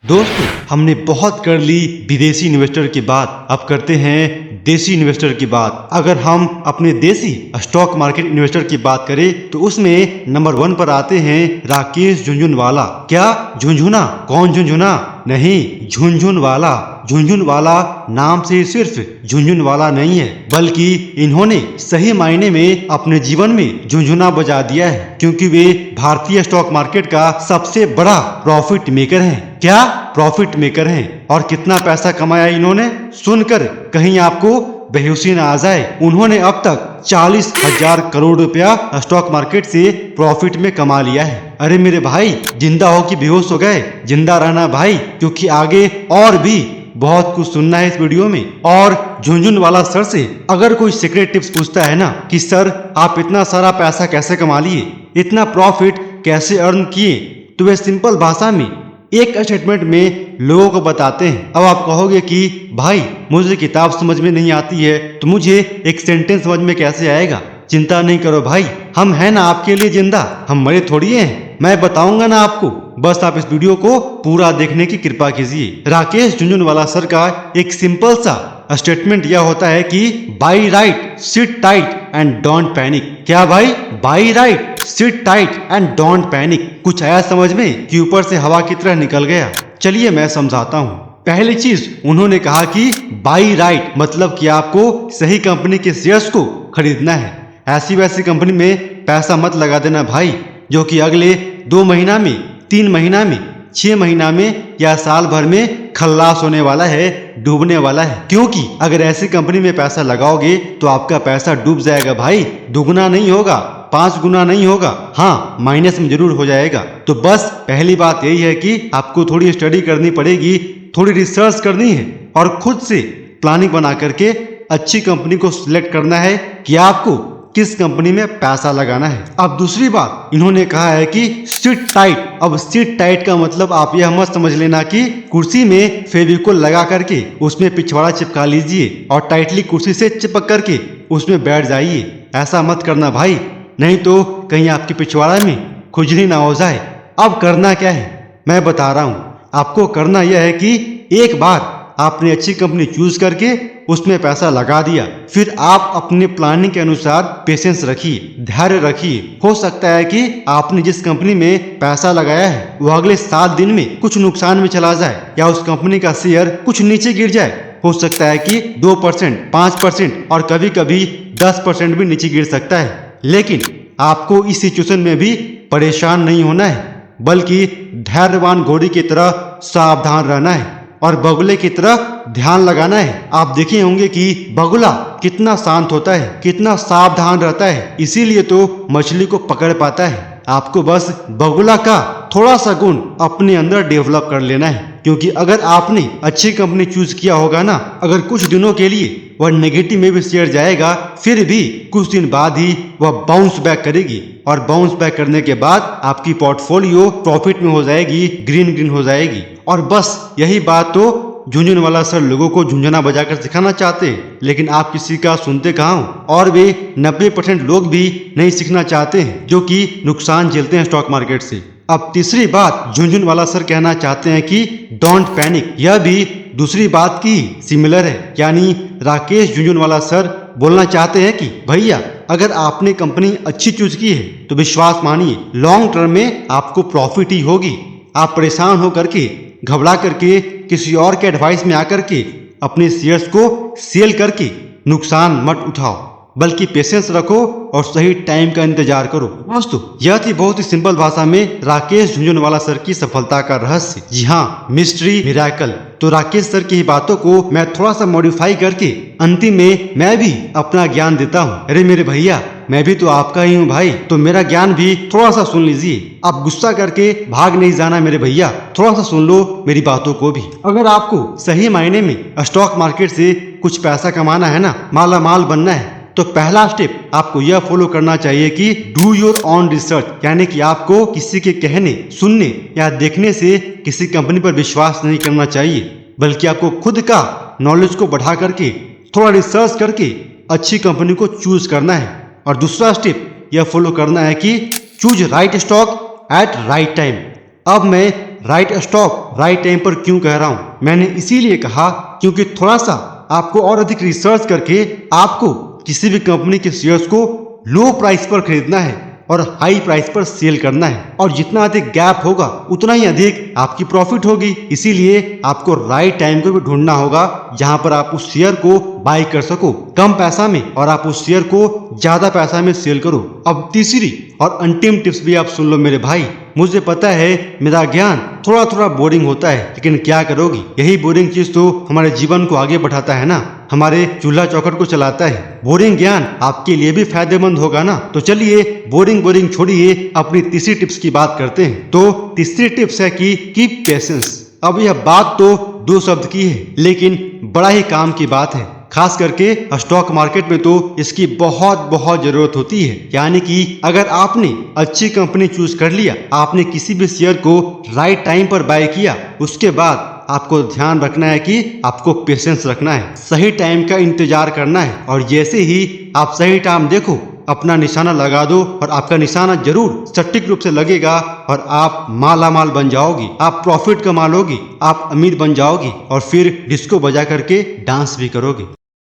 दोस्तों, हमने बहुत कर ली विदेशी इन्वेस्टर की बात, अब करते हैं देसी इन्वेस्टर की बात। अगर हम अपने देसी स्टॉक मार्केट इन्वेस्टर की बात करें तो उसमें नंबर 1 पर आते हैं राकेश झुनझुनवाला। क्या झुनझुना? कौन झुनझुना? नहीं, झुनझुनवाला। झुनझुनवाला नाम से सिर्फ झुनझुनवाला नहीं है, बल्कि इन्होंने सही मायने में अपने जीवन में झुनझुना बजा दिया है, क्योंकि वे भारतीय स्टॉक मार्केट का सबसे बड़ा प्रॉफिट मेकर हैं। क्या प्रॉफिट मेकर हैं? और कितना पैसा कमाया इन्होंने? सुनकर कहीं आपको बेहोशी न आ जाए। उन्होंने अब तक 40,000 करोड़ रुपया स्टॉक मार्केट से प्रॉफिट में कमा लिया है। अरे मेरे भाई, जिंदा हो कि बेहोश हो गए? जिंदा रहना भाई, क्योंकि आगे और भी बहुत कुछ सुनना है इस वीडियो में। और झुनझुनवाला सर से अगर कोई सीक्रेट टिप्स पूछता है ना कि सर आप इतना सारा पैसा कैसे कमा लिए, इतना प्रॉफिट कैसे अर्न किए, तो वे सिंपल भाषा में एक स्टेटमेंट में लोगों को बताते हैं। अब आप कहोगे कि भाई मुझे किताब समझ में नहीं आती है तो मुझे एक सेंटेंस समझ में कैसे आएगा? चिंता नहीं करो भाई, हम हैं ना आपके लिए जिंदा, हम मरे थोड़ी हैं। मैं बताऊंगा ना आपको, बस आप इस वीडियो को पूरा देखने की कृपा कीजिए। राकेश झुनझुनवाला सर का एक सिंपल सा स्टेटमेंट यह होता है कि by right, seat tight and don't panic. क्या भाई? By right, seat tight and don't panic. कुछ आया समझ में कि ऊपर से हवा की तरह निकल गया? चलिए मैं समझाता हूँ। पहली चीज उन्होंने कहा कि बाई राइट मतलब कि आपको सही कंपनी के शेयर्स को खरीदना है। ऐसी वैसी कंपनी में पैसा मत लगा देना भाई, जो कि अगले 2 महीना में, 3 महीना में, 6 महीना में या साल भर में खल्लास होने वाला है, डूबने वाला है। क्योंकि अगर ऐसी कंपनी में पैसा लगाओगे तो आपका पैसा डूब जाएगा भाई, दुगना नहीं होगा, 5 गुना नहीं होगा, हाँ माइनस में जरूर हो जाएगा। तो बस पहली बात यही है कि आपको थोड़ी स्टडी करनी पड़ेगी, थोड़ी रिसर्च करनी है और खुद से प्लानिंग बना करके अच्छी कंपनी को सिलेक्ट करना है कि आपको किस कंपनी में पैसा लगाना है। अब दूसरी बात इन्होंने कहा है कि सिट टाइट। अब सिट टाइट का मतलब आप यह मत समझ लेना कि कुर्सी में फेविकोल लगा करके उसमें पिछवाड़ा चिपका लीजिए और टाइटली कुर्सी से चिपक करके उसमें बैठ जाइए। ऐसा मत करना भाई, नहीं तो कहीं आपकी पिछवाड़ा में खुजली ना हो जाए। अब करना क्या है मैं बता रहा हूँ। आपको करना यह है कि एक बार आपने अच्छी कंपनी चूज करके उसमें पैसा लगा दिया, फिर आप अपने प्लानिंग के अनुसार पेशेंस रखिए, धैर्य रखिए। हो सकता है कि आपने जिस कंपनी में पैसा लगाया है वो अगले 7 दिन में कुछ नुकसान में चला जाए या उस कंपनी का शेयर कुछ नीचे गिर जाए। हो सकता है कि 2%, 5% और कभी कभी 10% भी नीचे गिर सकता है। लेकिन आपको इस सिचुएशन में भी परेशान नहीं होना है, बल्कि धैर्यवान घोड़ी की तरह सावधान रहना है और बगुले की तरह ध्यान लगाना है। आप देखे होंगे कि बगुला कितना शांत होता है, कितना सावधान रहता है, इसीलिए तो मछली को पकड़ पाता है। आपको बस बगुला का थोड़ा सा गुण अपने अंदर डेवलप कर लेना है, क्योंकि अगर आपने अच्छी कंपनी चूज किया होगा ना, अगर कुछ दिनों के लिए वह नेगेटिव में भी शेयर जाएगा, फिर भी कुछ दिन बाद ही वह बाउंस बैक करेगी और बाउंस बैक करने के बाद आपकी पोर्टफोलियो प्रॉफिट में हो जाएगी, ग्रीन हो जाएगी। और बस यही बात तो झुनझुनवाला सर लोगों को झुंझुना बजाकर सिखाना चाहते हैं, लेकिन आप किसी का सुनते कहाँ हो? और वे 90% लोग भी नहीं सीखना चाहते हैं, जो कि नुकसान झेलते हैं स्टॉक मार्केट से। अब तीसरी बात झुनझुनवाला सर कहना चाहते हैं कि डोंट पैनिक। यह भी दूसरी बात की सिमिलर है, यानी राकेश झुनझुनवाला सर बोलना चाहते हैं कि भैया अगर आपने कंपनी अच्छी चूज की है तो विश्वास मानिए, लॉन्ग टर्म में आपको प्रॉफिट ही होगी। आप परेशान हो करके, घबरा करके, किसी और के एडवाइस में आकर के अपने शेयर्स को सेल करके नुकसान मत उठाओ, बल्कि पेशेंस रखो और सही टाइम का इंतजार करो। दोस्तों, यह थी बहुत ही सिंपल भाषा में राकेश झुनझुनवाला सर की सफलता का रहस्य। जी हाँ, मिस्ट्री मिरेकल। तो राकेश सर की बातों को मैं थोड़ा सा मॉडिफाई करके अंतिम में मैं भी अपना ज्ञान देता हूँ। अरे मेरे भैया, मैं भी तो आपका ही हूँ भाई, तो मेरा ज्ञान भी थोड़ा सा सुन लीजिए। आप गुस्सा करके भाग नहीं जाना मेरे भैया, थोड़ा सा सुन लो मेरी बातों को भी। अगर आपको सही मायने में स्टॉक मार्केट से कुछ पैसा कमाना है ना, माला माल बनना है, तो पहला स्टेप आपको यह फॉलो करना चाहिए कि डू योर ऑन रिसर्च, यानी कि आपको किसी के कहने, सुनने या देखने से किसी कंपनी पर विश्वास नहीं करना चाहिए, बल्कि आपको खुद का नॉलेज को बढ़ा करके थोड़ा रिसर्च करके अच्छी कंपनी को चूज करना है। और दूसरा स्टेप यह फॉलो करना है कि choose right stock at right time. अब मैं राइट स्टॉक राइट टाइम पर क्यों कह रहा हूँ? मैंने इसीलिए कहा क्योंकि थोड़ा सा आपको और अधिक रिसर्च करके आपको किसी भी कंपनी के शेयर्स को लो प्राइस पर खरीदना है और हाई प्राइस पर सेल करना है, और जितना अधिक गैप होगा उतना ही अधिक आपकी प्रॉफिट होगी। इसीलिए आपको राइट टाइम को भी ढूंढना होगा जहां पर आप उस शेयर को बाय कर सको कम पैसा में और आप उस शेयर को ज्यादा पैसा में सेल करो। अब तीसरी और अंतिम टिप्स भी आप सुन लो मेरे भाई। मुझे पता है मेरा ज्ञान थोड़ा थोड़ा बोरिंग होता है, लेकिन क्या करोगी, यही बोरिंग चीज तो हमारे जीवन को आगे बढ़ाता है ना, हमारे चूल्हा चौखट को चलाता है। बोरिंग ज्ञान आपके लिए भी फायदेमंद होगा ना। तो चलिए बोरिंग छोड़िए, अपनी तीसरी टिप्स की बात करते हैं। तो तीसरी टिप्स है कि कीप पेशेंस। अब यह बात तो 2 शब्द की है, लेकिन बड़ा ही काम की बात है। खास करके स्टॉक मार्केट में तो इसकी बहुत जरूरत होती है। यानी कि अगर आपने अच्छी कंपनी चूज कर लिया, आपने किसी भी शेयर को राइट टाइम पर बाय किया, उसके बाद आपको ध्यान रखना है कि आपको पेशेंस रखना है, सही टाइम का इंतजार करना है, और जैसे ही आप सही टाइम देखो अपना निशाना लगा दो और आपका निशाना जरूर सटीक रूप से लगेगा और आप माला माल बन जाओगी, आप प्रॉफिट कमा लोगी, आप अमीर बन जाओगी और फिर डिस्को बजा करके डांस भी करोगे।